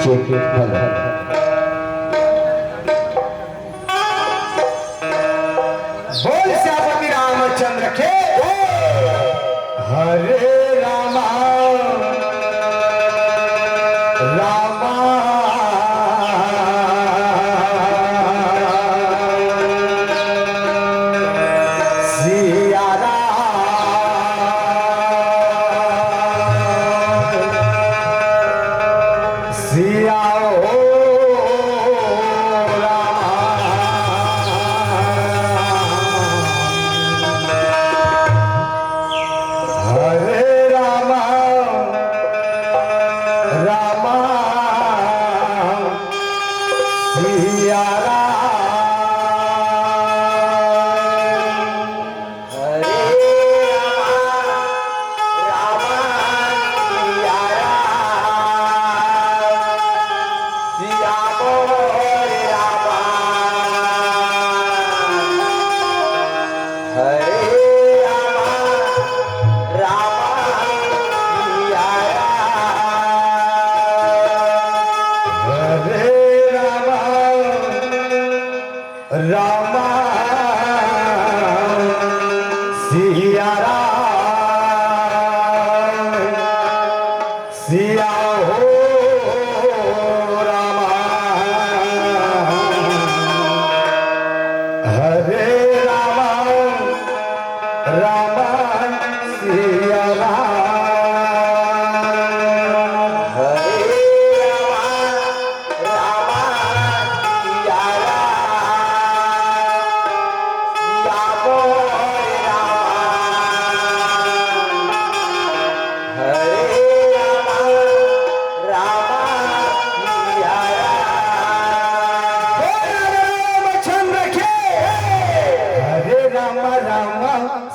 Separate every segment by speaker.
Speaker 1: Check hello
Speaker 2: बोल श्यामती रामचंद्र के
Speaker 1: हरे रामा रामा सिया राम सिया हो रामा सिया राम सिया हो रामा हरे रामा रामा सिया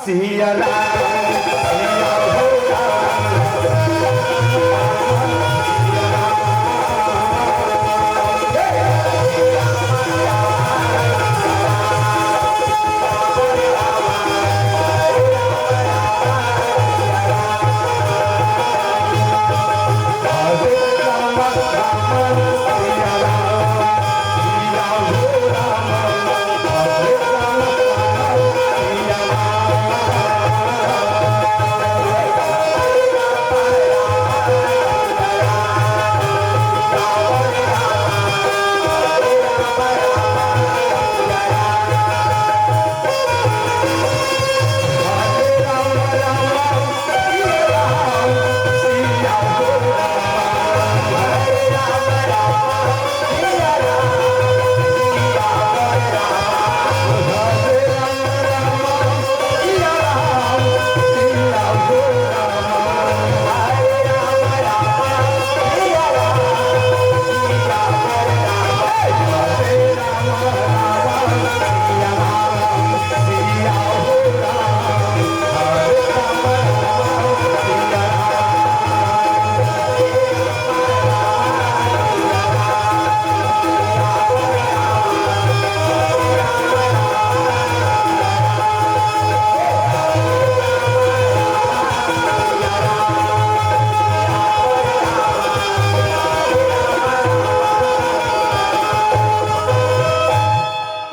Speaker 1: सिया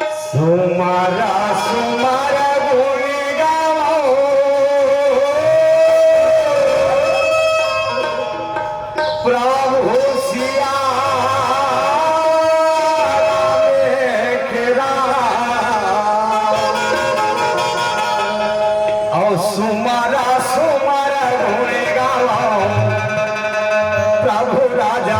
Speaker 1: सुमारा सुमारा बोले गाओ प्रभु सिया और सुमारा सुमारा बोले गाओ प्रभु राजा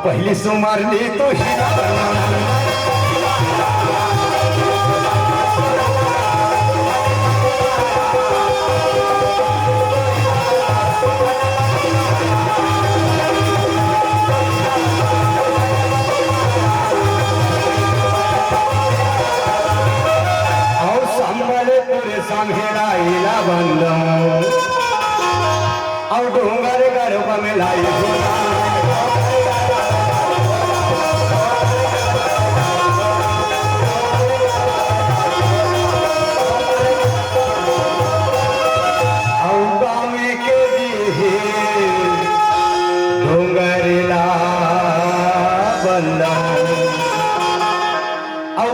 Speaker 1: पहली सुमार ले तो हीरा और संबलपुर संघेरा इला बंदम और डूंगर गर्भ में लाई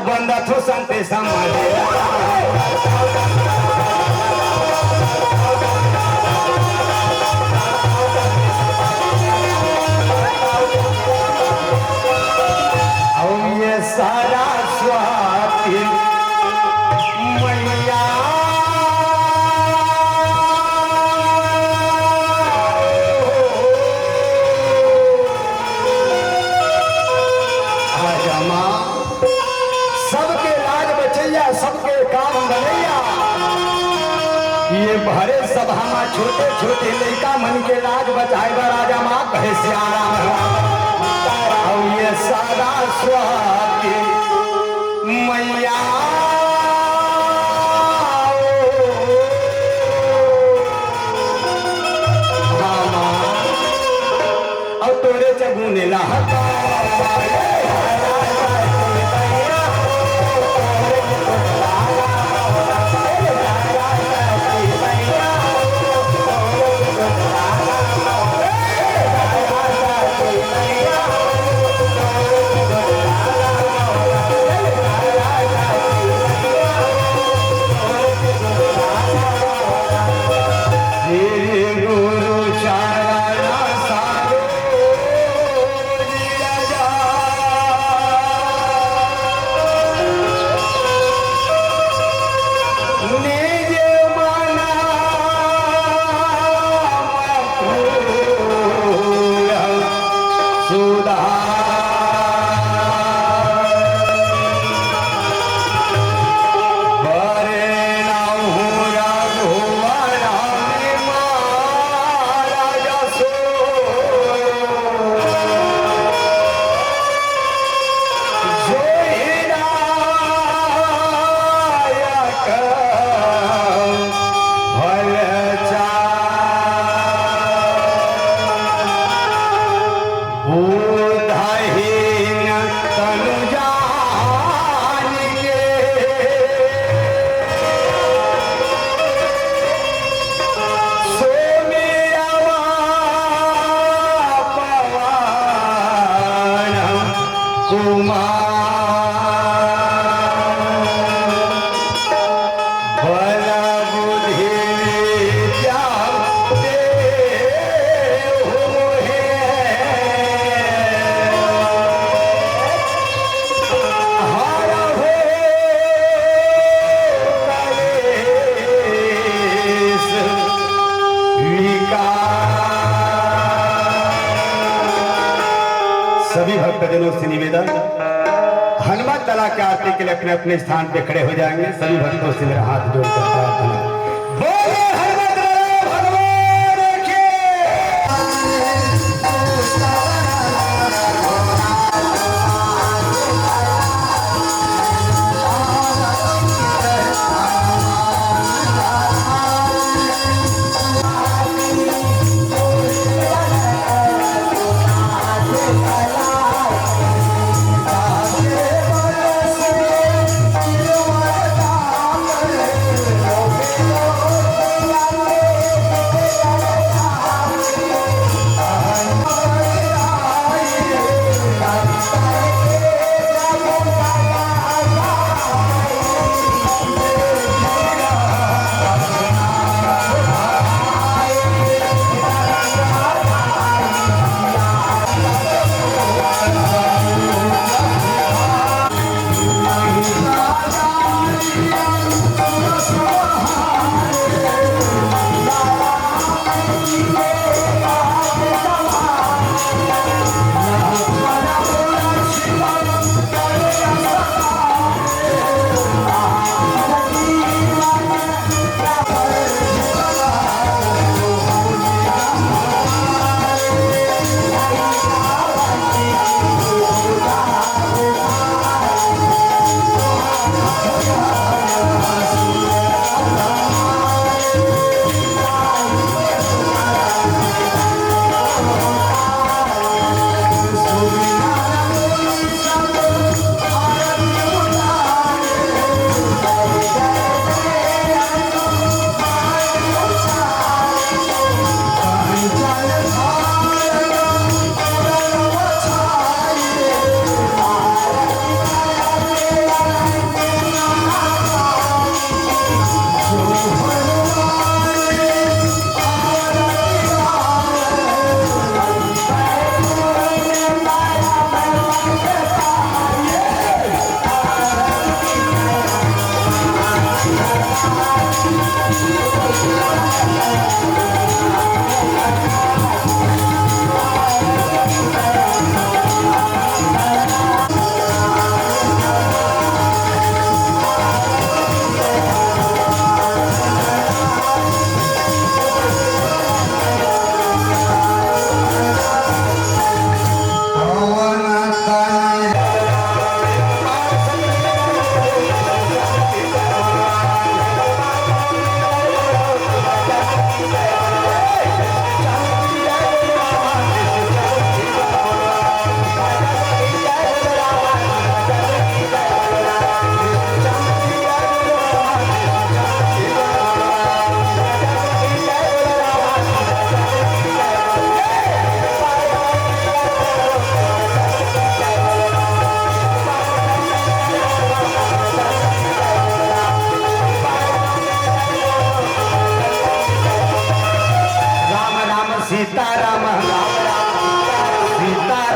Speaker 1: बंदा थो संते समाजे ये सारा स्वाति मैया सबके लाज बचैया सबके काम बनैया ये भरे सभा में छोटे छोटे लड़का मन के लाज बचाएगा राजा माँ कहे श्याम और ये सारा स्वाति मैया और तोरे चबूने लहका सभी भक्तजनों से निवेदन हनुमान तला के आरती के लिए अपने अपने स्थान पे खड़े हो जाएंगे। सभी भक्तों से मेरा हाथ जोड़कर प्रार्थना।
Speaker 2: Oh,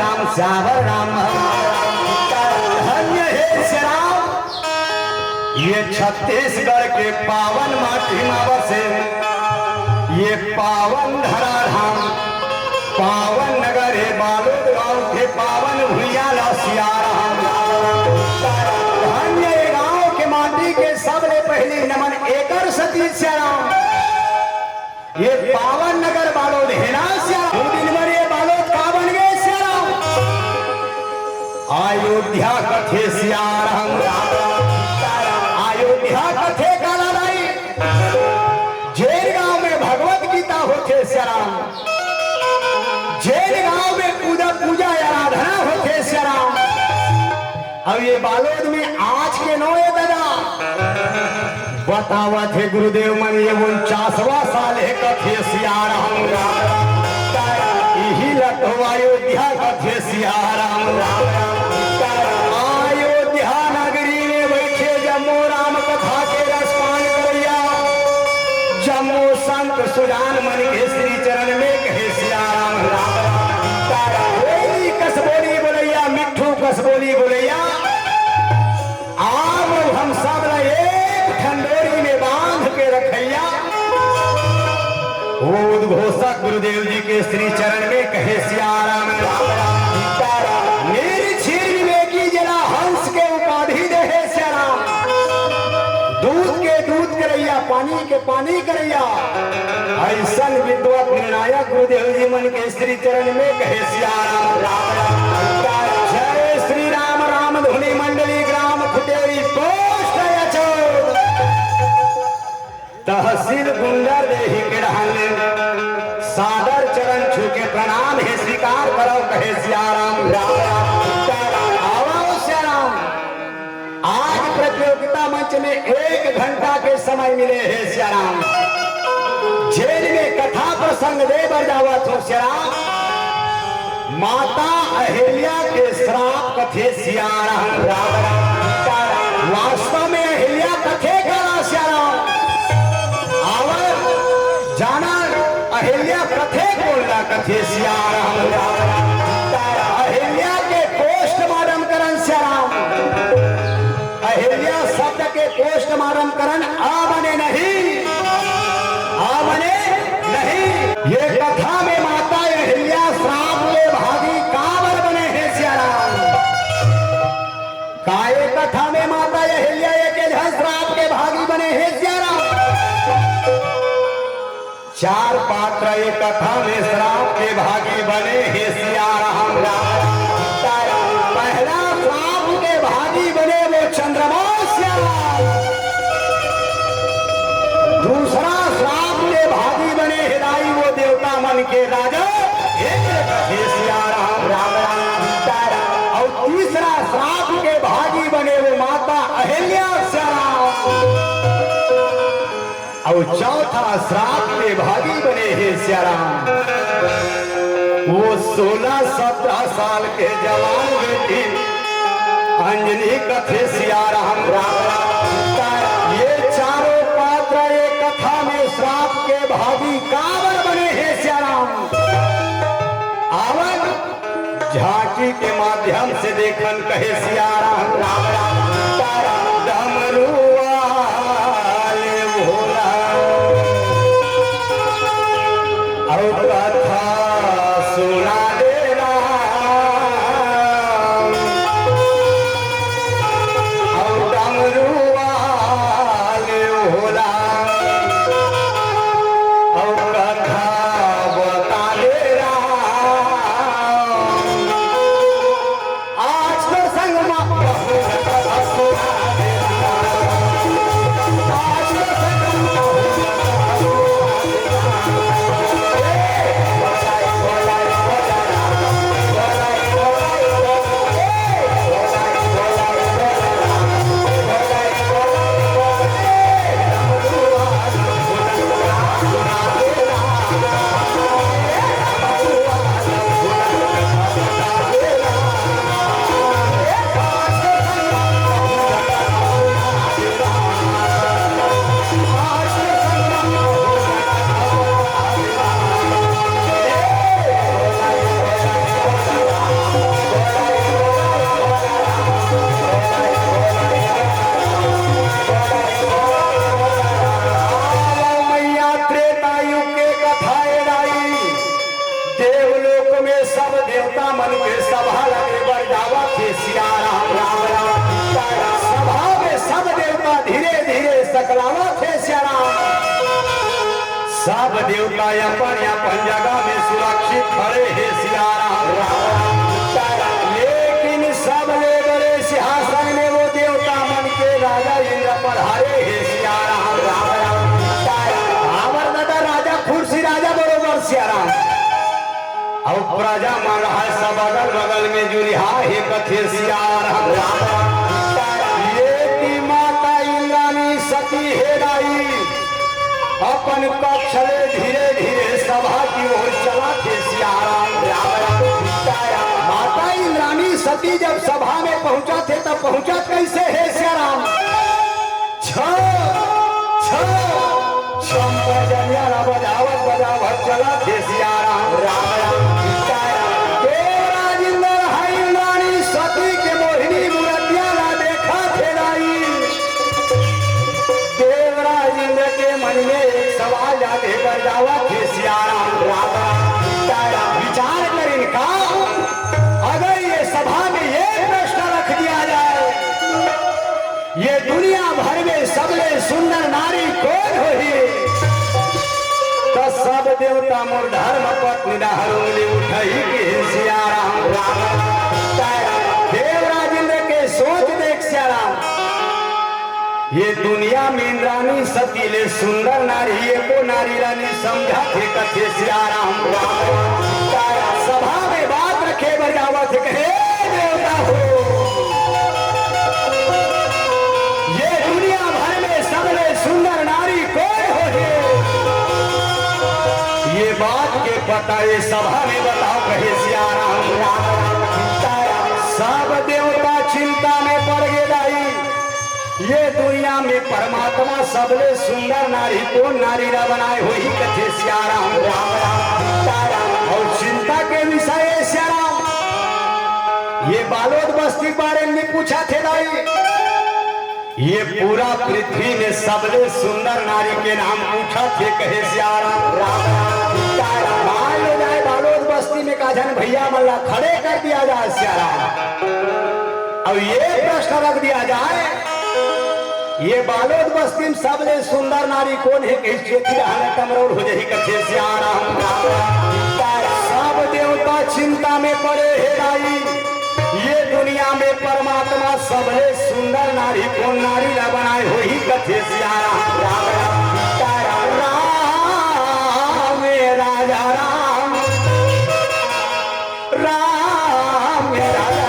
Speaker 1: राम श्यावर राम धन्य हे श्री राम। ये छत्तीसगढ़ के पावन माटी में बसे ये पावन धरा धाम पावन नगर है बालोद गांव के पावन भुइया लसिया राम। धन्य गांव के माटी के सबले पहली नमन एकर सतीश श्याम। ये पावन नगर बालोद है ना श्याम। दिन भर ये बालोद का बन गए श्याम। अयोध्या कथे श्याम अयोध्या कथे का लड़ाई जेल गांव में भगवत गीता होते श्याम। जेल गांव में पूजा आराधना होते श्याम। अब ये बालोद में आज के नौए दादा बतावा थे गुरुदेव मन ये 49वां साल है कथे सियाराम यही लखो अयोध्या कथे सियाराम। अयोध्या नगरी में बैठे जम्मू राम कथा के रसपान करैया जम्मू संत सुजान मन के श्री चरण में कहे सियाराम। कसबोली बोलैया मिठू कसबोली बोलैया आम हम सब एक ठंडोरी में बांध के रखैया। वो उद्घोषक गुरुदेव जी के श्री चरण में कहे सियाराम। मेरी क्षीर विवेकी जरा हंस के उपाधि दे है श्याम। दूध के दूध करैया पानी के पानी करैया ऐसा विद्वत निर्णायक गुरुदेव जी मन के श्री चरण में कहे सियाराम। जय श्री राम राम धुनी मंडली ग्राम खुटेरी पोस्ट तहसील गुंडर देही गिरहने सादर चरण छू के प्रणाम है स्वीकार करो कहे सियाराम। आओ श्याम आज प्रतियोगिता मंच में 1 घंटा के समय मिले है श्याम। जेल में कथा प्रसंग दे बजावत हो श्याम। माता अहिल्या के श्राप कथे सियाराम। वास्तव में अहिल्या कथे का श्याम आवर जाना अहिल्या कथे बोलना कथे सियाराम। अहिल्या के पोस्टमार्टम करन श्याम। अहिल्या शब्द के पोस्टमार्टम करन आ बने नहीं आ बने नहीं। ये कथा में माता अहिल्या श्राप के भागी कांवर बने हैं श्याम। काय कथा में माता अहिल्या के श्राप के भागी बने हैं श्याम। 4 पात्र एक कथा में श्राप के भागी बने हैं सियाराम। पहला श्राप के भागी बने वो चंद्रमा श्याम। दूसरा श्राप के भागी बने हिदाई वो देवता मन के राजा सियाराम राम राम। और तीसरा श्राप के भागी बने वो माता अहिल्या श्याम। और चौथा श्राप के भागी बने हैं श्याम। वो 16-17 साल के जवान बेटी अंजनी कथे सियाराम राम। ये चारों पात्र एक कथा में श्राप के भागी कांवर बने हैं श्याम। आवन झांकी के माध्यम से देखन कहे सियाराम राम राम। डमरू वाले भोला और कथा सुना दे राम। और डमरू वाले भोला और कथा बता दे राम। आज तो संग कथा सुना दे राम। आज तो संग चलावा थे श्याराम। सब देवता अपन अपन जगह में सुरक्षित खड़े है सियाराम। लेकिन सब ले बड़े सिंहासन में वो देवता मन के राजा इंद्र पधारे है सियाराम। रावण दादा राजा खुर्सी राजा बरोबर सियाराम। और प्रजा मन रहा सब अगल बगल में जुरिहा है कथे सियाराम। लेकिन माता इंद्राणी सती हेराई अपन कक्ष ले धीरे धीरे सभा की ओर चला थे सियाराम। माता इंद्राणी सती जब सभा में पहुंचा थे तब पहुंचा कैसे है सियाराम। बजावत बजावत चला थे सियाराम। देवराज इंद्र है इंद्राणी सती के मोहिनी मूर्तियां ना देखा थे लाई। देवराज इंद्र के मन में एक सवाल जाते बजावा थे सियाराम। विचार कर इनका अगर ये सभा में ये प्रश्न रख दिया जाए, ये दुनिया भर में सबसे सुंदर नारी कौन होगी, तो सब देवता मोर धर्म पत्नी उंगली उठाई के सियाराम। देवराज इंद्र के सोच देख सियाराम। ये दुनिया में इंद्राणी सती ले सुंदर नारी एको नारी रानी समझा थे कथे सियाराम। सभा में बात रखे बजावा थे कहे देवता हो, ये दुनिया भर में सबसे सुंदर नारी कौन हो, ये बात के पता ये सभा में बताओ कहे सियाराम। सब देवता चिंता में पड़ गए। ये दुनिया में परमात्मा सबले सुंदर नारी कौन नारी रा बनाए हुई कथे सियाराम। और चिंता के विषय सियाराम ये बालोद बस्ती बारे में पूछा थे दाई। ये पूरा पृथ्वी में सबले सुंदर नारी के नाम पूछा थे कहे सियाराम। मान लो जाए बालोद बस्ती में काजन भैया मल्ला खड़े कर दिया जाए सियाराम। अब ये प्रश्न रख दिया जाए, ये बालोद बस्ती में सबले सुंदर नारी कौन है कि कमरोड़ हो जाही कथे सियाराम। सब देवता चिंता में पड़े हे राई। ये दुनिया में परमात्मा सबले सुंदर नारी कौन नारी ला बनाए हो ही कथे सियाराम। राम राजा राम राम राजा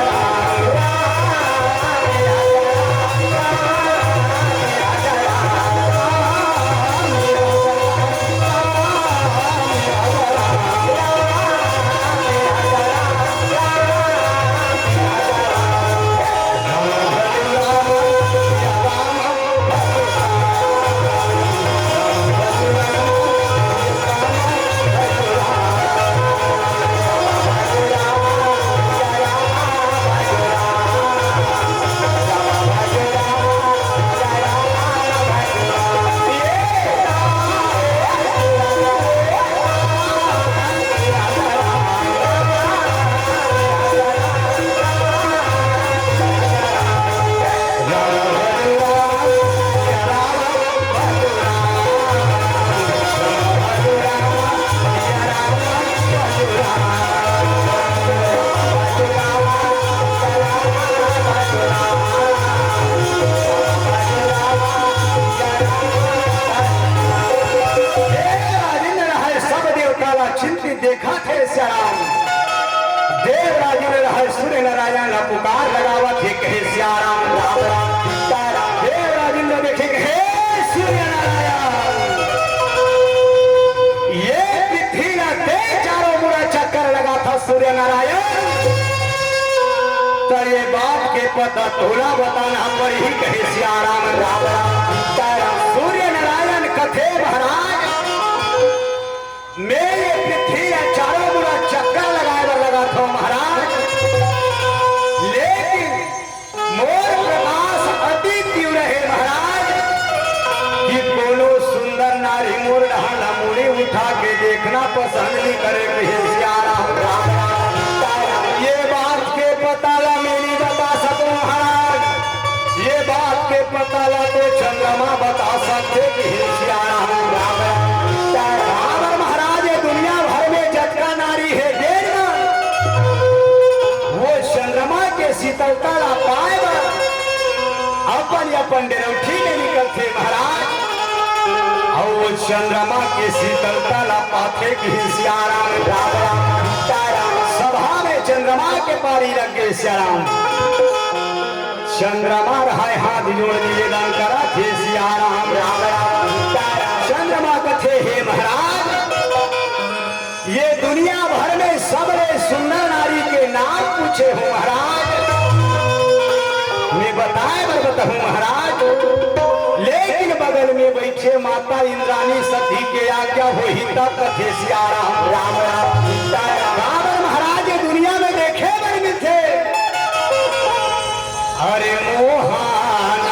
Speaker 1: देखा थे सियाराम। देवराज ने सूर्य नारायण पुकार लगावा थे कहे सियाराम। देवराज ने देखे कहे सूर्य नारायण, ये पृथ्वी ते चारों मुड़ा चक्कर लगा था सूर्य नारायण। तो ये बात के पता तोला बताना पर ही कहे सियाराम। सूर्य नारायण कथे महाराज मेरे पृथ्वी चारों बुरा चक्कर लगाए बर लगा था महाराज, लेकिन मोर प्रकाश अति तीव्र है महाराज कि दोनों सुंदर नारी मोर ढाला मुड़ी उठा के देखना पसंद नहीं करे सियाराम। ये बात के पता ला मेरी बता सको महाराज, ये बात के पता ला तो चंद्रमा बता सको अपन डेरौठी में निकलते महाराज और वो चंद्रमा के शीतलता ला पाथे की सियाराम राम राम सीताराम। सभा में चंद्रमा के पारी लग गए सियाराम। चंद्रमा रहा हाथ जोड़ निवेदन करा थे सियाराम राम राम सीताराम। चंद्रमा कथे हे महाराज ये दुनिया भर में सबसे सुंदर नारी के नाम पूछे हो महाराज। मैं बताए मैं बताऊं महाराज, लेकिन बगल में बैठे माता इंद्राणी सती के आज्ञा हो ही तब कथे सियाराम राम राम सीताराम। रावण महाराज ये दुनिया में देखे बने थे। अरे मोहन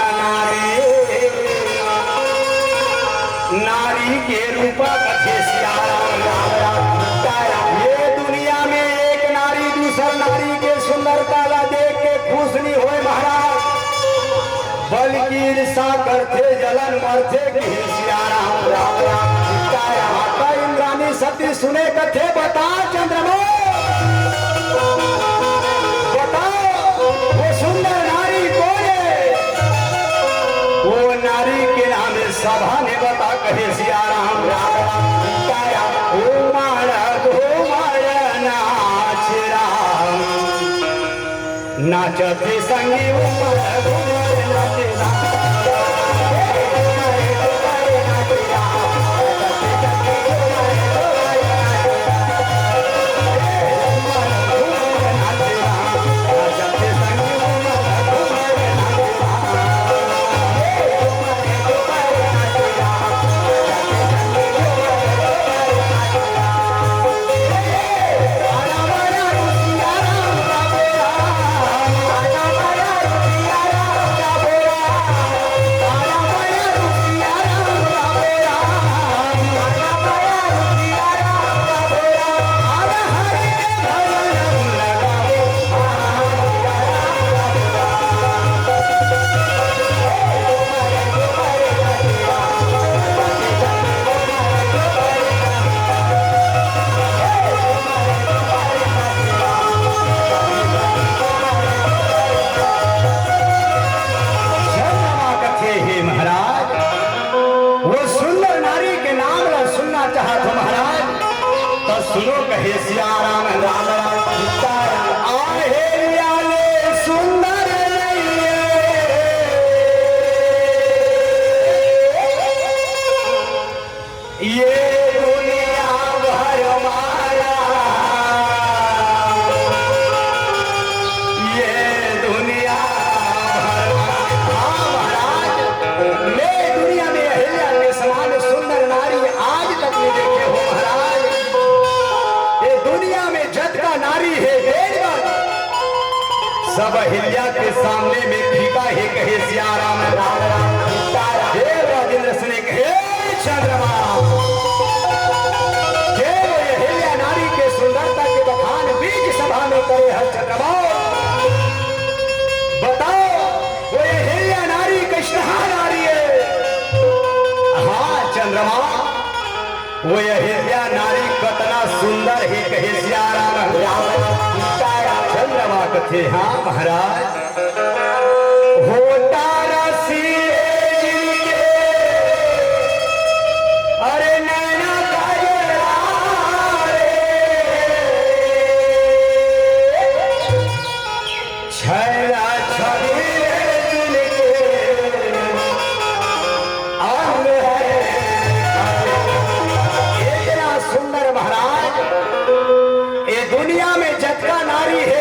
Speaker 1: नारी के रूपा कथे सियाराम राम राम सीताराम। ये दुनिया में एक नारी दूसर नारी के सुंदरता ला देख के खुश नहीं होए महाराज, बल्कि ईर्षा करते जलन मरते कि सियाराम राम राम सीताराम। माता इंद्राणी सती सुने कथे बता चंद्रमा बताओ वो सुंदर नारी कौन है। वो नारी के नाम सभा ने बता कहे सियाराम राम राम सीताराम। ओ नाच राम नाचते संगी सुनो कहे सियाराम राम राम सीताराम। आहे लाले सुंदर ये दुनिया भर माया, ये दुनिया भर महाराज। मैं दुनिया में अहिल्या के समान सुंदर नारी आज तक नहीं देखे हो महाराज। दुनिया में जद का नारी है सब अहिल्या के सामने में फीका है कहे सियाराम राम राम सीताराम। देव राजेंद्र सुने कहे चंद्रमा देव अहिल्या नारी के सुंदरता के बखान बीच सभा में करे हर चंद्रमा। बताओ वो अहिल्या नारी कृष्णहा नारी है। हाँ चंद्रमा वो अहिल्या नारी कतना सुंदर है कहे सियाराम राम सीताराम। चंद्रमा कथे हाँ महाराज होता रसी अरे नैना छैला छवि महाराज। ये दुनिया में जटका नारी है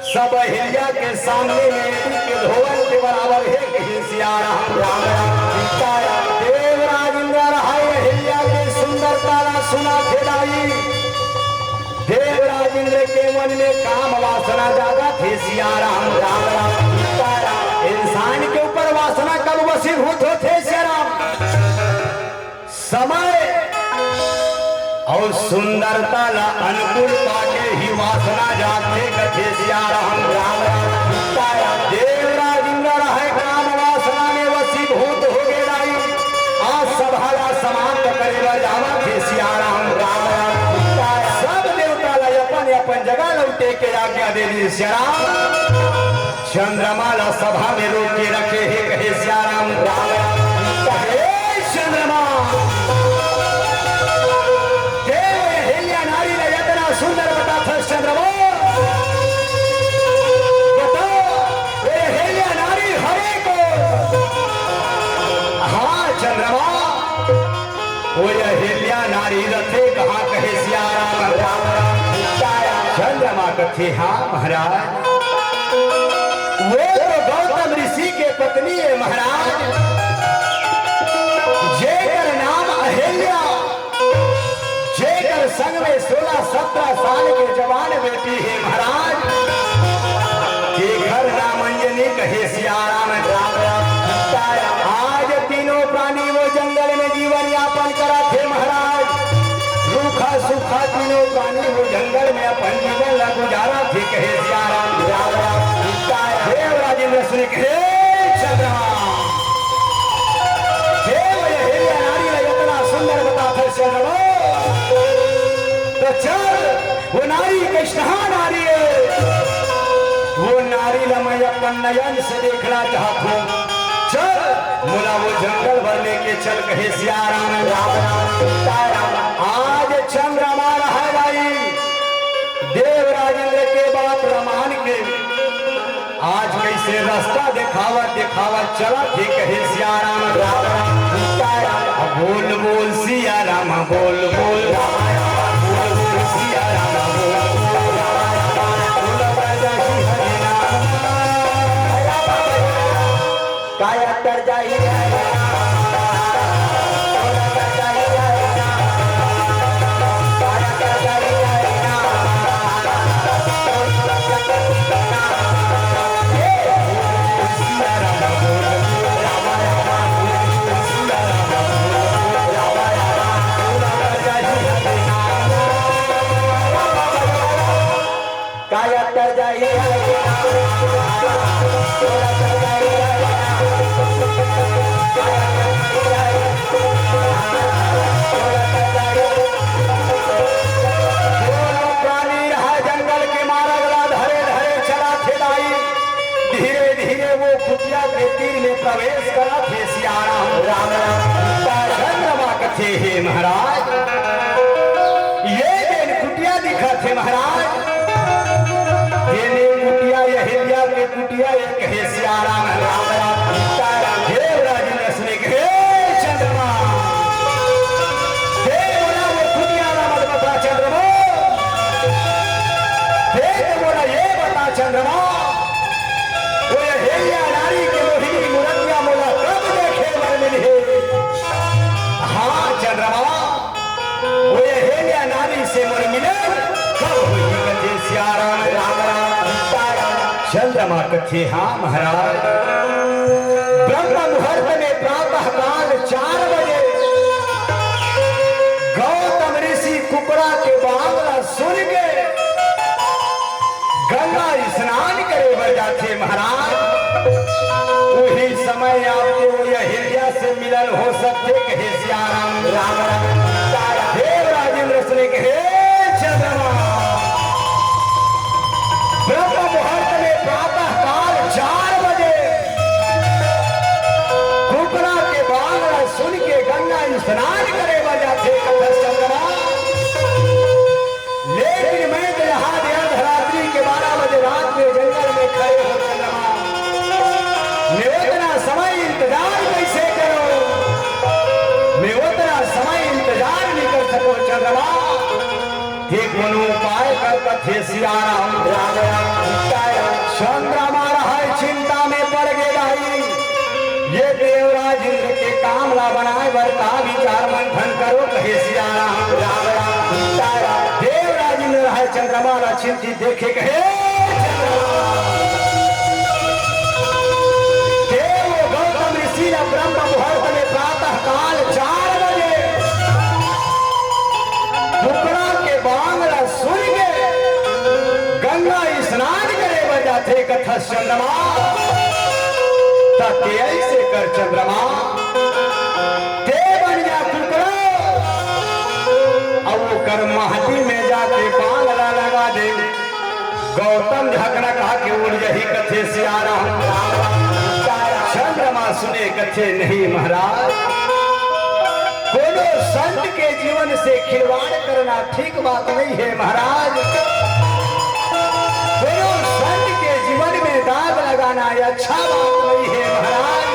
Speaker 1: सब अहिल्या के सामने में के धोवन के बराबर है कि सियाराम राम राम सीताराम। देव राजेंद्र रहाय अहिल्या के सुंदरता सुना खेलाई। देव राजेंद्र के मन में काम वासना जागा थे सियाराम राम राम सीताराम। इंसान के ऊपर वासना कब वशीभूत होते सियाराम समय और सुंदरता ला अनुकूल पाके ही वासना जाते कथे सियाराम राम राम सीताराम। देव राजेंद्र है काम वासना में वशीभूत हो गए लाई। आज सभा ला समाप्त करे जावा थे सियाराम राम राम सीताराम। सब देवता ला अपन अपन जगह लौटे के आज्ञा दे दी सियाराम। चंद्रमाला सभा में रोक के रखे है, कहे सियाराम राम राम। कहे चंद्रमा देव अहिल्या नारी ने इतना सुंदर बता था चंद्रमा, बताओ ये अहिल्या नारी हरे को। हाँ चंद्रमा वो अहिल्या नारी रथे कहाँ, कहे सियाराम राम राम। चंद्रमा कथे हाँ महाराज वो तो गौतम ऋषि के पत्नी है महाराज, जेकर नाम अहिल्या, जेकर संग में 16-17 साल के जवान बेटी है महाराज, के घर नाम अंजनी, कहे सियाराम राम राम। आज तीनों प्राणी वो जंगल में जीवन यापन करा थे महाराज, रूखा सूखा तीनों प्राणी वो जंगल में अपन जीवन ला गुजारा थे, कहे सियाराम राम राम। देव राजेंद्र सुने कहे चंद्रमा देव अहिल्या नारी ने इतना सुंदर बता था चंद्रमा, तो चल वो नारी कृष्णा नारी है, वो नारी ला मैं अपन नयन से देखना चाहता हूँ, चल मुला वो जंगल भर लेके चल, कहे सियाराम राम राम। आज चंद्रमा रहा भाई देव राजेंद्र के बात रमान के, आज कैसे रास्ता दिखावा चला थे, कहे सियाराम राम राम। बोल बोल सिया राम, बोल बोल बोल बोल सिया राम, बोल काया कर जाई प्रवेश करा थे सियाराम राम राम। चंद्रमा कथे हे महाराज ये दिन कुटिया दिखा थे महाराज, ये कुटिया अहिल्या के कुटिया एक है सियाराम राम राम। देव राजेंद्र सुने कहे चंद्रमा देव बोला वो कुटिया ना मत बता चंद्रमा, देव बोला ये बता चंद्रमा वो अहिल्या नारी के मोहिनी मूर्तियां मोला कब देखे बर मिली। हाँ चंद्रमा वो अहिल्या नारी से मोर मिले कब हुई, कथे सियाराम राम राम। चंद्रमा कथे हाँ महाराज ब्रह्म मुहूर्त में प्रातः काल 4 बजे गौतम ऋषि कुकड़ा के बांगला सुन के गंगा स्नान करे बर जाते महाराज, वही समय आपके वो अहिल्या से मिलन हो सकते, कहे सियाराम राम राम। देव राजेंद्र सुने कहे चंद्रमा ब्रह्म मुहूर्त में प्रातः काल 4 बजे कुकड़ा के बांगड़ा सुन के गंगा स्नान करे बर जाते, कहे चंद्रमा। लेकिन मैं तो यहाँ अर्धरात्रि के 12 बजे रात में जंगल में खड़े हो चंद्रमा, मैं उतना समय इंतजार कैसे करो, मैं उतना समय इंतजार नहीं कर सको चंद्रमा, ठीक कोनो उपाय कर कथे सियाराम राम राम। चंद्रमा रहा चिंता में पड़ गया, ये देवराज इंद्र के काम ला बनाए बर का विचार मंथन करो, कहे सियाराम राम राम। देवराज इंद्र रहा चंद्रमा ला चिंतित देखे कहे देव गौतम ऋषि ने ब्रह्म मुहूर्त में प्रातः काल 4 बजे कुकड़ा के बांगड़ा सुन के गंगा स्नान करे बजा थे, कथा चंद्रमा तक ऐसे कर चंद्रमा देवन या कुकड़ा अब वो कर महती में जाके बांगड़ा लगा दे, गौतम झकना कहा कि उड़ यही कथे सियारा चंद्रमा सुने कथे नहीं महाराज। कोनो संत के जीवन से खिलवाड़ करना ठीक बात नहीं है महाराज। कोनो संत के जीवन में दाग लगाना यह अच्छा बात नहीं है महाराज।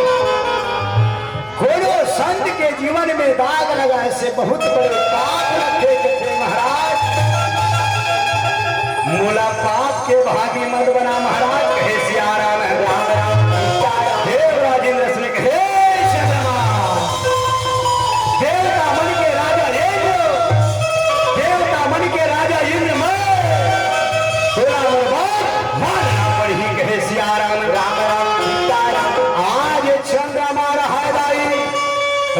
Speaker 1: कोनो संत के जीवन में दाग लगाने से बहुत बड़े पाप लगते थे महाराज। मोला पाप के भागी मत बना महाराज। कहे सियाराम राम राम देव राजेंद्र सिंह कहे चंद्रमा देवता मन के राजा देवता मन के राजा इंद्र मानना पड़ी। कहे सियाराम राम राम आज चंद्रमा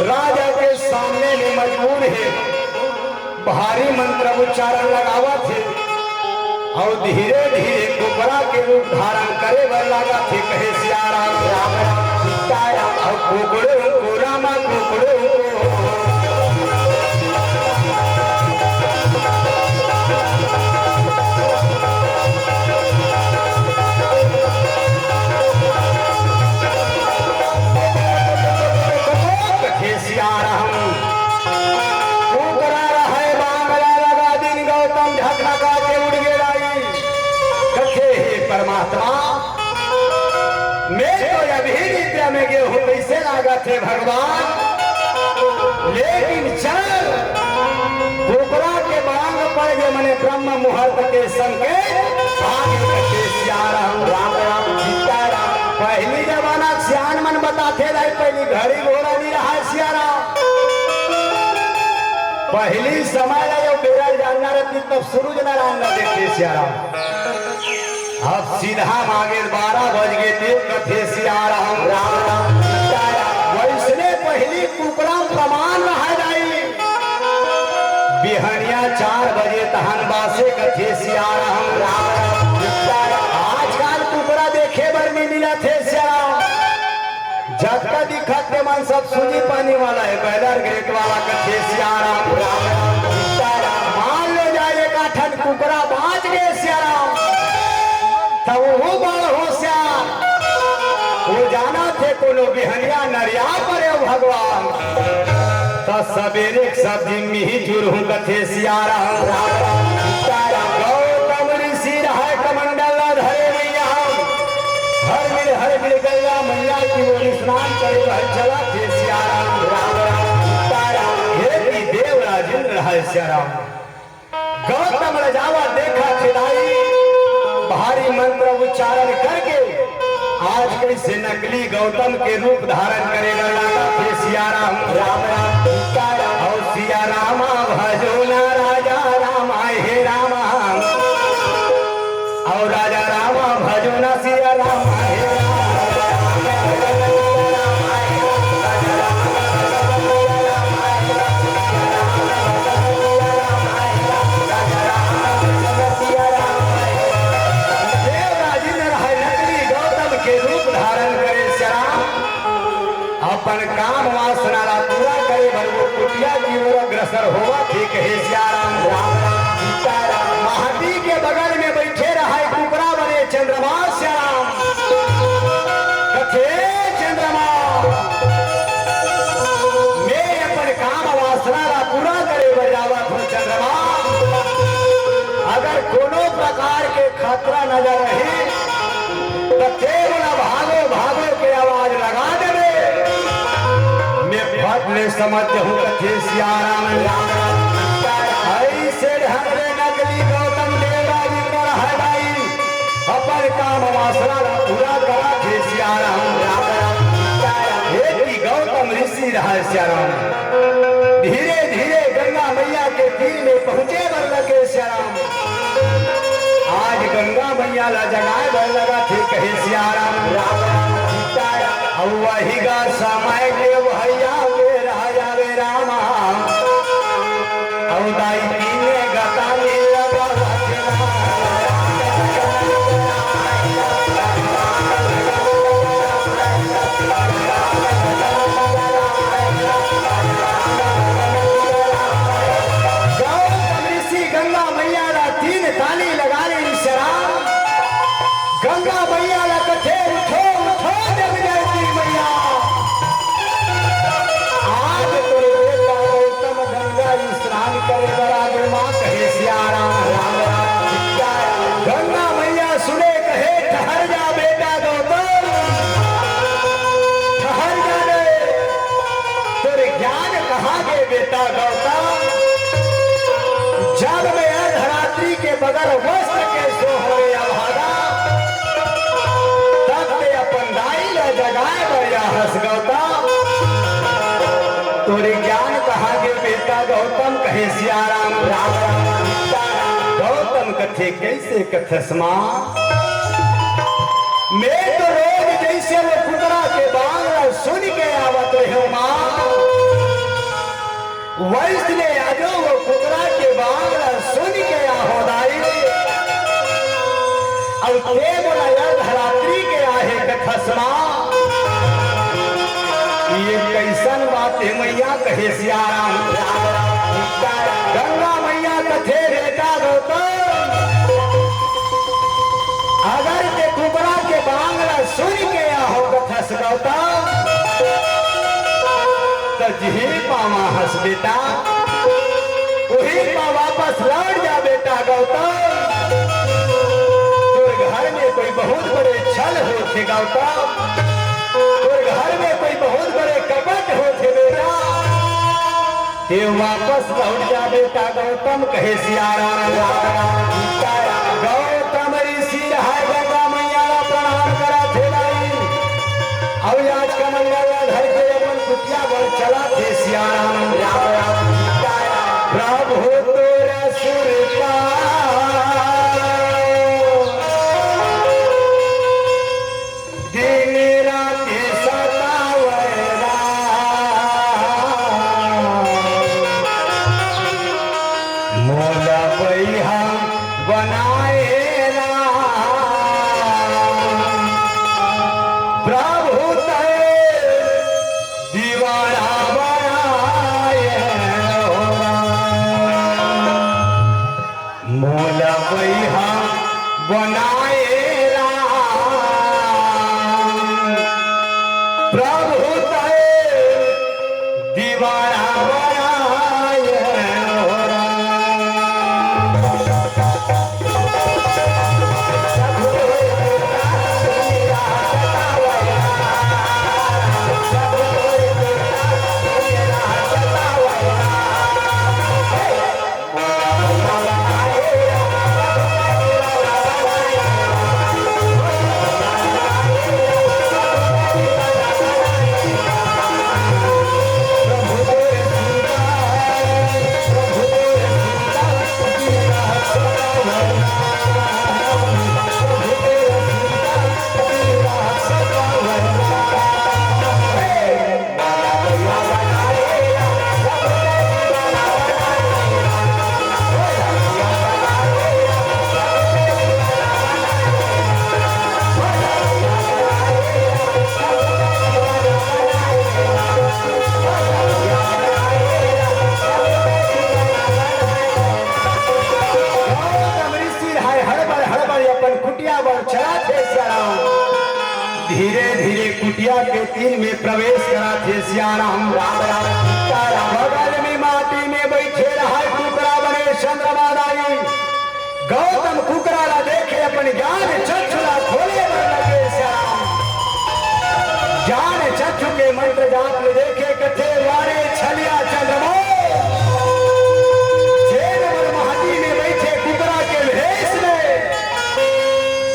Speaker 1: राजा के सामने में मजबूर है। भारी मंत्र उच्चारण लगावा थे और धीरे धीरे कुकरा के रूप धारण करे बर लगा थे। कहे सियाराम राम राम और कुकड़े को रामा कुकड़े परमात्मा मैं तो अभी निद्रा में गए हूँ कैसे लागा थे भगवान। लेकिन चल कुकरा के बांग पड़ गए मने ब्रह्म मुहूर्त के संकेत आगे कथे सियाराम राम राम सीताराम। पहली जमाना सियान मन बताते रहे पहली घड़ी घोड़ा नहीं रहा सियाराम। पहली समय जो बेरा जानना रहती तब सूरज नारायण न देखते सियाराम। अब सीधा मांगे 12 बज गए थे कथे सियाराम राम राम वैसने पहली कुकरा प्रमाण रह जाई। बिहनिया 4 बजे तहन बासे कथे सियाराम राम राम। आजकल कुकरा देखे बर नहीं मिला थे सियाराम। जब का दिखत के मन सब सूजी पानी वाला है बैलर ग्रेट वाला कथे सियाराम राम राम। मान लो जाए एक आठन कुकरा बाज गए सियाराम तब वो बड़ होशियार वो जाना थे कोनो बिहनिया नरिया पर भगवान। तो सवेरे सब्जी में ही जुड़ हूँ कथे सियाराम गौतम ऋषि रहे कमंडल धरे मैया हर मिल गया मैया की वो स्नान करे चला थे सियाराम हे देव राजेंद्र रहे सियाराम। गौतम रजावा देखा खिलाई भारी मंत्र उच्चारण करके आज कैसे नकली गौतम के रूप धारण करेगा लगा थे सियाराम राम राम और सिया रामा भजो ना राजा रामा हे रामा और राजा रामा भजो ना सिया रामा हे अपन काम वासना पूरा करे भर वो कुटिया की ओर अग्रसर होगा ठीक है सियाराम राम राम। महादी के बगल में बैठे रहा कुकरा बने चंद्रमा श्याम कथे चंद्रमा मैं अपन काम वासना पूरा करे बजावा हूँ चंद्रमा। अगर कोनो प्रकार के खतरा नजर रही तो केवल भागो भागो के आवाज लगा देवे। मैं समझ हूँ कथे सियाराम राम राम। ऐसे ढंग रे नकली गौतम देव राजेंद्र हटाई अपन काम वासना पूरा करा थे सियाराम राम राम। हे गौतम ऋषि रहा सियाराम धीरे धीरे गंगा मैया के तीर में पहुंचे बर लगे सियाराम। आज गंगा मैया ला जगाए बर लगा थे कहे सियाराम राम राम। और वही गा समय के भैया राजा वे रामा और दाई ने गता लगा गंगा मैया 3 ताली लगा ली शराब कहे सियाराम राम राम सीताराम। गौतम कथे कैसे कथस्मा मैं तो रोज जैसे वो कुतरा के बांगड़ा सुन के आवत हो माँ वैसने आजो वो कुतरा के बांगड़ा सुन के आहोदाई अब ते बोला यार धरात्री के आहे कथस्मा ये कैसन बात है मैया कहे सियाराम राम राम सीताराम। गंगा मैया कथे बेटा गौतम अगर के कुबरा के बांगड़ा सुन के आहो कथस गौतम तो जी पावा हंस बेटा वही पा वापस लौट जा बेटा गौतम तोर घर में कोई बहुत बड़े छल होते गौतम तोर घर में कोई बहुत बड़े कपट होते बेटा ते वापस लौट जा बेटा गौतम कहे सियाराम राम राम सीताराम। गौतम ऋषि है गंगा मैया प्रणाम करा थे भाई अब आज का मंगल धर के अपन कुटिया पर चला थे सियाराम राम राम सीताराम। प्रभु तोरा सुरता दिन रात सतावरा मोला बैहा बनाए प्रभु तय दीवाना बनाए मोला बैहा बनाए प्रभु तय दीवाना धीरे धीरे कुटिया के तीन में प्रवेश करा थे सियाराम राम राम सीताराम। बगल में माटी में बैठे रहा कुकरा बने चंद्रमा दाई गौतम कुकरा ला देखे अपन ज्ञान चक्षुला खोले लगे सियाराम ज्ञान चक्षु के मंत्र जाप में देखे कथे वारे छलिया चंद्रमा महाटी में बैठे कुकरा के भेष में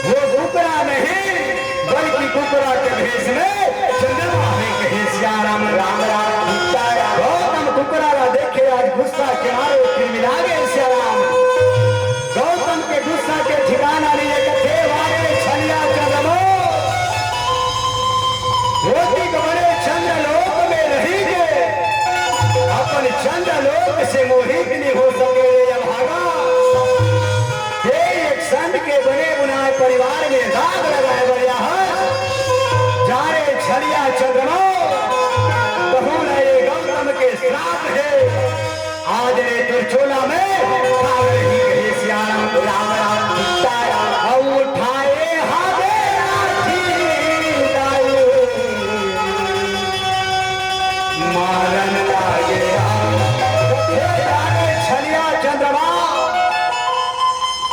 Speaker 1: वो कुकरा नहीं बल्कि कुकरा के भेष में चंद्रमा में कहे सियाराम राम राम सीताराम। गौतम कुकरा ला देखे आज गुस्सा के मारे फिर मिला गए सियाराम गौतम के गुस्सा के ठिकाना लिए कथे वारे छलिया चंद्रमा रोटी बड़े चंद्रलोक में रही के अपन चंद्रलोक से मोहित नहीं हो सके या भागा एक संत के बने बुनाए परिवार में दाग लगाए बढ़िया है जाने छलिया चंद्रमा कहूँ न ये गौतम के श्राप है आज ने तिरछोला में सागर ही कहे सियाराम राम राम सीताराम। अब उठाए हाथे मारन लागे छलिया चंद्रमा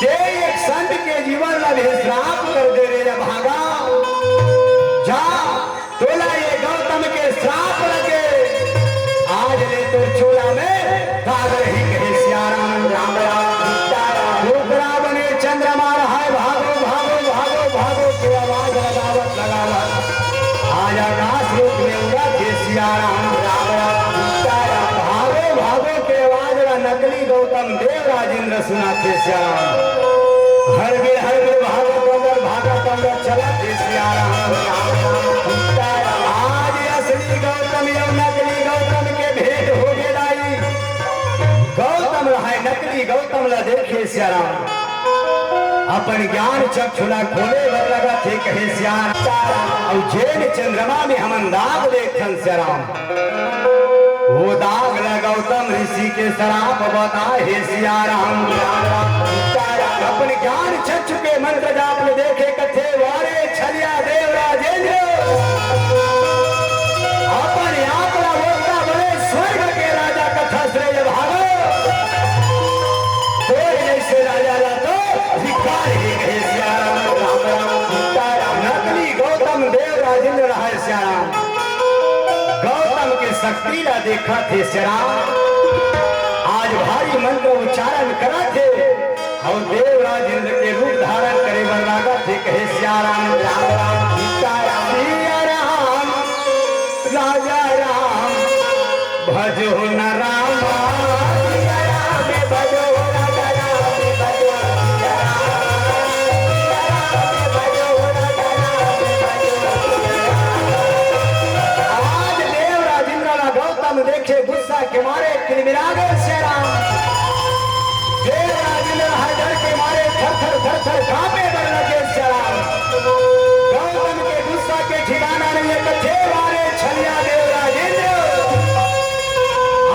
Speaker 1: एक संत के जीवन में भी श्राप कर दे रहे भागा जा तोला ये गौतम के श्राप लगे आज ने तो चोला में सागर ही कहे सियाराम राम राम सीताराम। कुकरा बने चंद्रमा है भागो भागो भागो भागो के आवाज लगावत लगावत आज आकाश रूप में उड़ा के सियाराम राम राम सीताराम। भागो भागो के आवाज नकली राजेंद्र सुनाते श्याम हर बेर भागत अंदर चला थे श्याम। आज असली गौतम एवं नकली गौतम के भेंट हो गई। गौतम रहा नकली गौतम ला देखे श्याम अपन ज्ञान चक्षुला खोले लगा थे कहे श्याम और जैन चंद्रमा में हम दाग देखन श्याम वो दाग लगा गौतम ऋषि के शराब बता हे सियाराम। अपने ज्ञान चक्षु के मंत्र जाप में देखे कथे वारे छलिया देव राजेंद्र अपन आंकड़ा बोलता बड़े स्वर्ग के राजा कथा श्रेय भागो जैसे राजा ला तो धिक्कार ही कहे सियाराम। राम राम सीताराम नकली गौतम देव राजेंद्र रहा श्याम गौतम के शक्ति ला देखा थे श्याम आज भारी मंत्र उच्चारण करा थे और देव राजेंद्र के रूप धारण करे लगा थे कहे सियाराम। राम राम सीताराम सिया राम राजा राम भजो न रामा सिया राम भजो राजा राम भजो सिया राम भजो राजा राम भजो। आज देव राजेंद्र गौतम देखे गुस्सा के मारे किलमिलागे श्याम देव राजेंद्र हर के मारे थर कांपे बर लगे श्याम गौतम के गुस्सा के ठिकाना नहीं कथे मारे छलिया देव राजेंद्र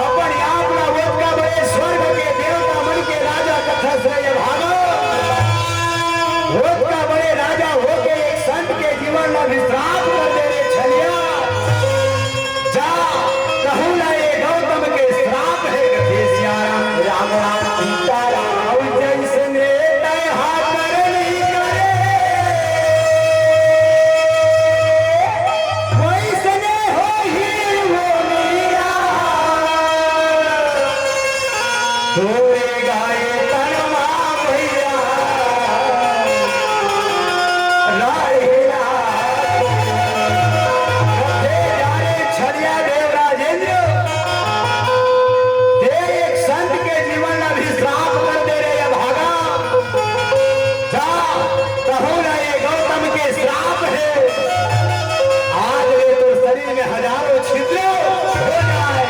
Speaker 1: अपन आपना वेद का बड़े स्वर्ग के देवता मन के राजा कथा श्रेय भागो वेद का बड़े राजा होके एक संत के जीवन में विश्राम कर दे रे छलिया जा कहूं ना ये गौतम के श्राप है कथे सियाराम। राम राम सीताराम जैसने तहा करनी करे वैसने हो ही वो मीरा तोरे गाए तनमा भैया राहेरा कथे जाने छलिया देव राजेंद्र एक संत के जीवन में भी श्राप कर दे रहे भागा जा कहूं ना ये गौतम के श्राप है आज ले तो शरीर में हजारों छिद्र हो जाए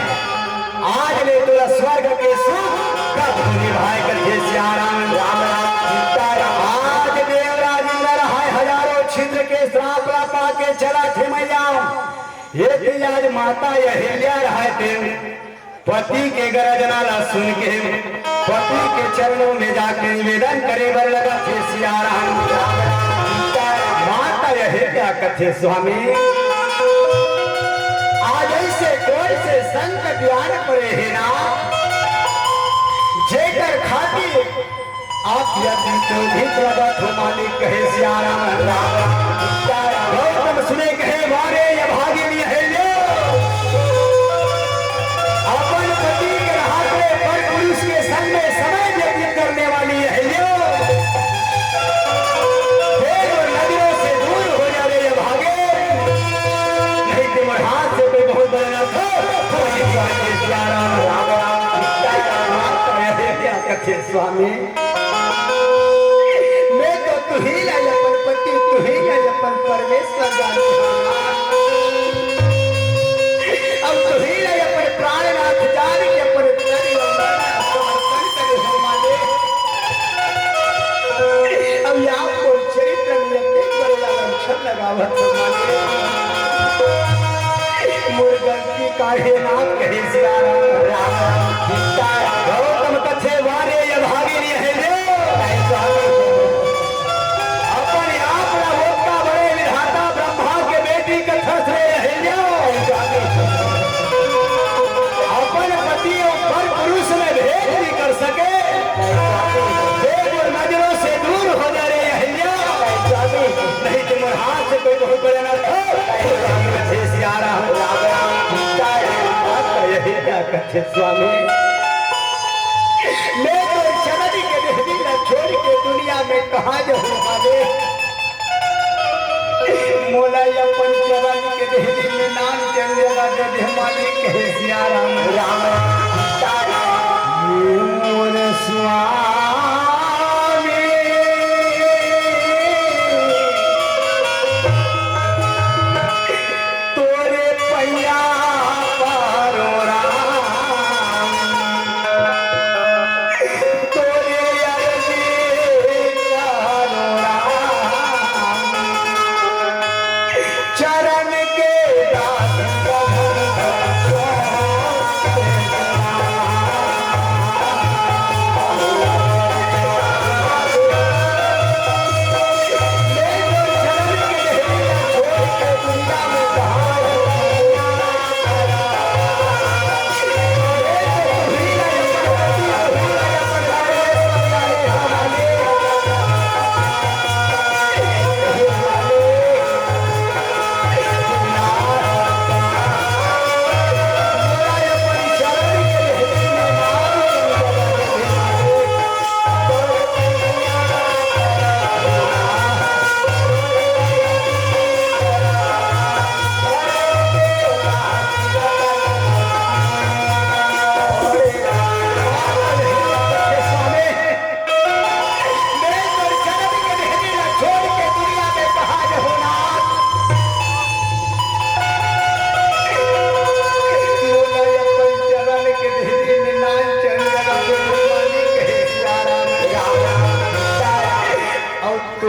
Speaker 1: आज ले तो स्वर्ग के सुख का निभाए करके सियाराम। राम राम सीताराम आज देव राजेंद्र है हजारों छिद्र के श्राप ला पाके चला थे मैया ये आज माता अहिल्या रहा थे पति के गरजना ला सुन के पति के चरणों में जाके निवेदन करे बर लगा थे सियाराम। माता यह क्या कथे स्वामी आज ऐसे कोई से संकट आन पड़े है ना जेकर खातिर आप यदि तो भी प्रगट हो मालिक कहे सियाराम। गौतम सुने कहे वारे ये भागिनी है अपन पति के हाथ पर पुरुष के संग में समय व्यतीत करने वाली है नदियों से दूर हो जा रहे भागे नहीं तो हाथ से कोई बहुत बड़ा था कथे स्वामी मैं तो तू ही लाई अपन पति तू ही लाई अपन परमेश्वर जाने अब तू ही लाई अपन प्राणनाथ जाने के अपन समर्पण करे हो माने अब यहाँ को चरित्र में एक बड़ा लक्षण लगावत हो माने मुर्गन की काहे नाथ कहे सियाराम। राम सीताराम गौतम कथे वारे ये भागिनी है अपन आप का बड़े विधाता ब्रह्मा के बेटी कथा से अपन पति और पुरुष में भेद भी कर सके नजरों से दूर हो जा रहे नहीं तो हाथ से कोई बहुत बड़े ना कथे स्वामी मैं तो जननी के देहरी न छोड़ के दुनिया में कहा जाऊं माने मोला अपन चरण के देहरी में नाम चल जगह दे दे मालिक कहे सियाराम। राम सीताराम मोर स्वामी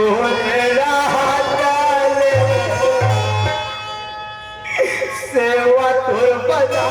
Speaker 1: तोरे राहतले सेवा तोर बजा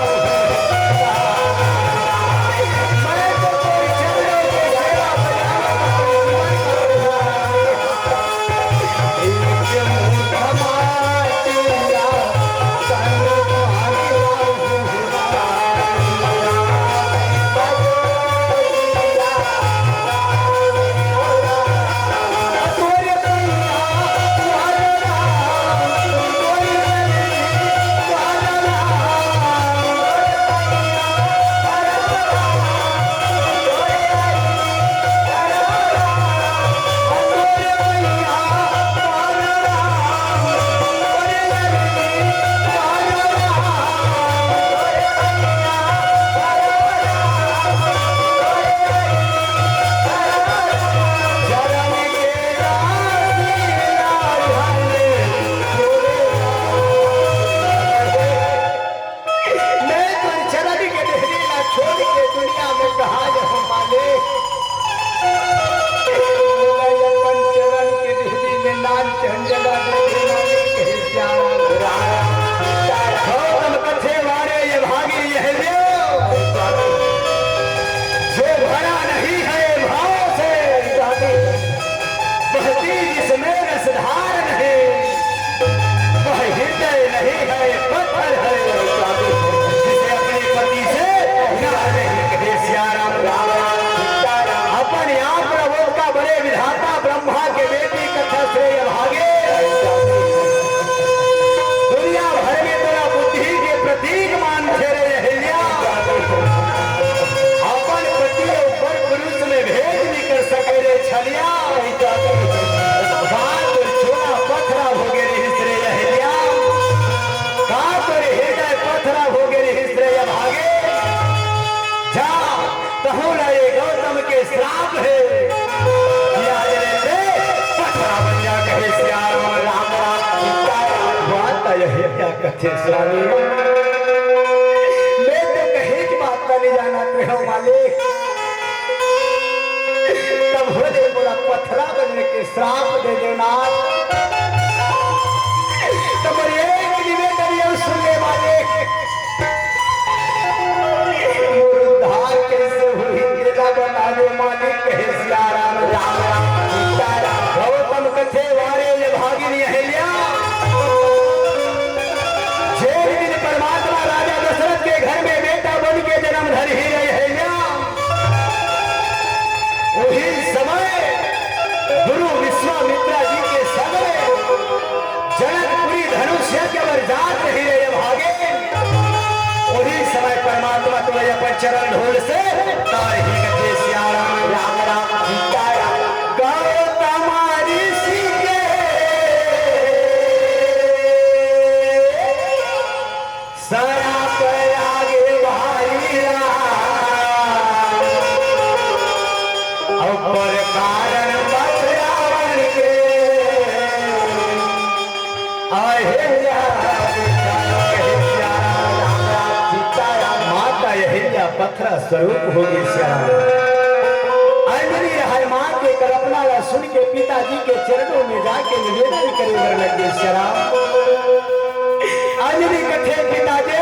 Speaker 1: कथे स्वामी मैं तो कहीं की बात का नहीं जाना हो मालिक। तब हो दे बोला पत्थरा बनने के श्राप दे देना। तब एक निवेदन ये सुनने मालिक उद्धार कैसे हुई तेरा बना दे मालिक कहे सियाराम राम राम सीताराम गौतम कथे वारे ये भागिनी अहिल्या परमात्मा राजा दशरथ के घर में बेटा बन के जन्म धर ही रहे हैं ना। वही समय गुरु विश्वामित्रा जी के संग में जनकपुरी धनुष यज्ञ पर जात ही रहे भागे। वही समय परमात्मा तुम्हें अपन चरण ढोल से तार ही कथे सियाराम राम राम सीताराम गौतम ऋषि के सरा पर आगे भाई अपर कारण बतरावन के माता अहिल्या पत्थरा स्वरूप होगी श्याम अंजलि रहा मां के कल्पना ला सुन के पिताजी के चरणों में जाके निवेदन करे वर लगे श्याम अंजलि कथे पिताजी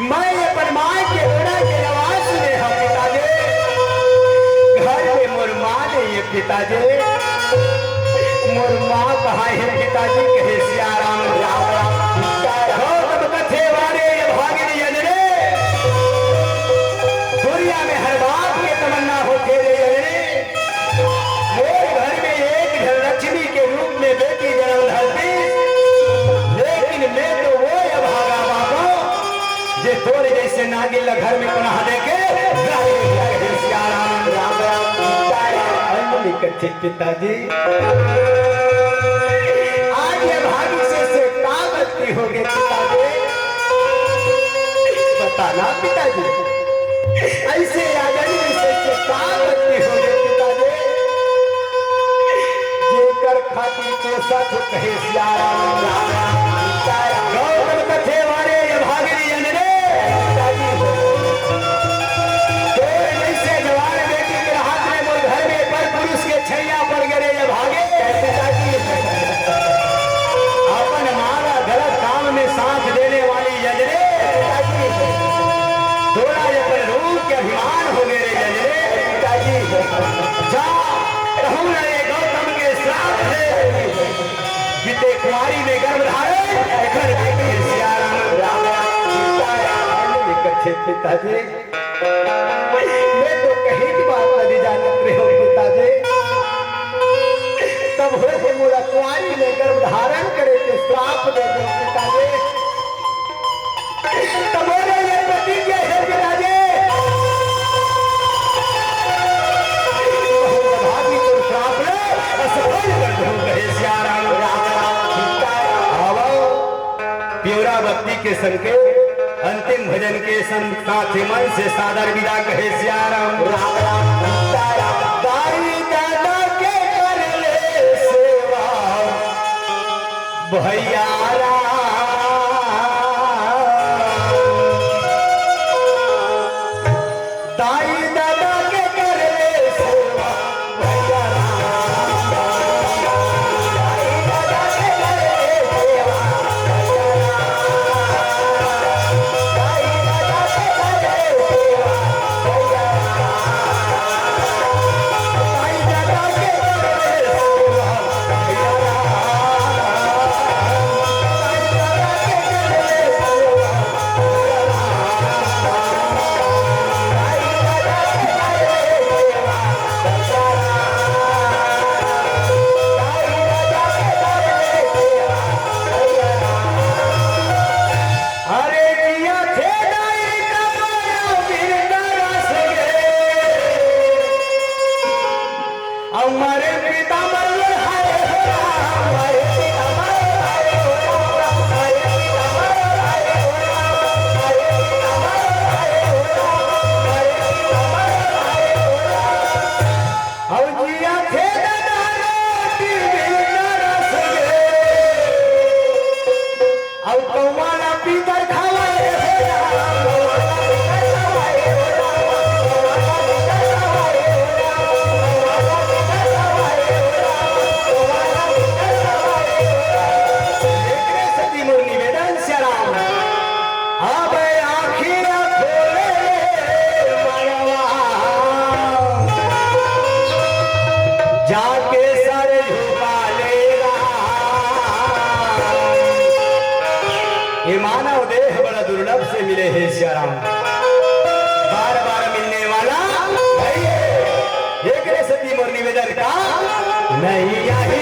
Speaker 1: मैं अपन मां के ओढ़ा के आवाज सुने हम पिताजी घर में मोर मां ने ये पिताजी मोर मां कहा है पिताजी कहे सियाराम राम राम गौतम कथे वाले ये भागिनी अंजलि दुनिया में हर बात की तमन्ना होते रहे अंजलि मेरे घर में एक लक्ष्मी के रूप में बेटी जन्म धरती मैं तो वो भागा बाबा जे तोरे जैसे नागिल घर में पनाह देके सियाराम राम राम अंजलि कथे पिताजी आज ये भागी से का गलती हो गई पिताजी बताना पिताजी ऐसे अंजलि से का गलती हो गई पिताजी जेकर खातिर के साथ कहे सियाराम राम राम गौतम कथे वाले ये भागिनी अंजलि जैसे जवान बेटी के हाथ में मोर घर में पर पुरुष के छैया पड़ गए पिताजी मैं तो कहीं की बात नहीं जानत रहे हो पिताजी। तब हो के मोरा कुआरी में गर्भ धारण करे के श्राप दे दो पिताजी। तब मोरे ये प्रतिज्ञा है पिताजी, भाभी तो श्राप ले असफल कर दो कहे सियाराम राम राम। प्योरा भक्ति के संकेत अंतिम भजन के साथ मन से सादर विदा कहे सियाराम राम राम सीताराम। दाई दादा के कर ले सेवा भैया दाई दादा के कर ले सेवा भैया दाई दादा के कर ले सेवा हमारे पिता मर हाय हमारे पिता मर हाय हमारे पिता मर हाय हमारे पिता मर हाय हमारे पिता मर हाय अब जिया थे दादा टीवी नरस गे अब कौवाना पीतर खावे जाके सर झुका लेगा। ये मानव देह बड़ा दुर्लभ से मिले हैं सियाराम, बार बार मिलने वाला नहीं है। एक सती मोर निवेदन का नहीं आई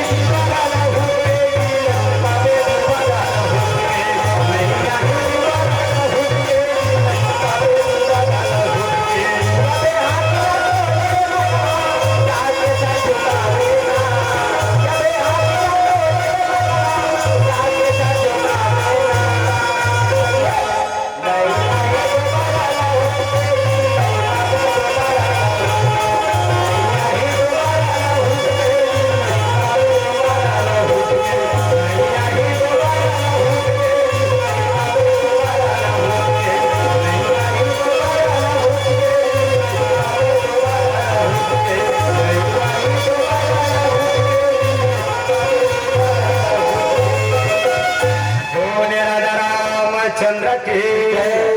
Speaker 1: चंद्र के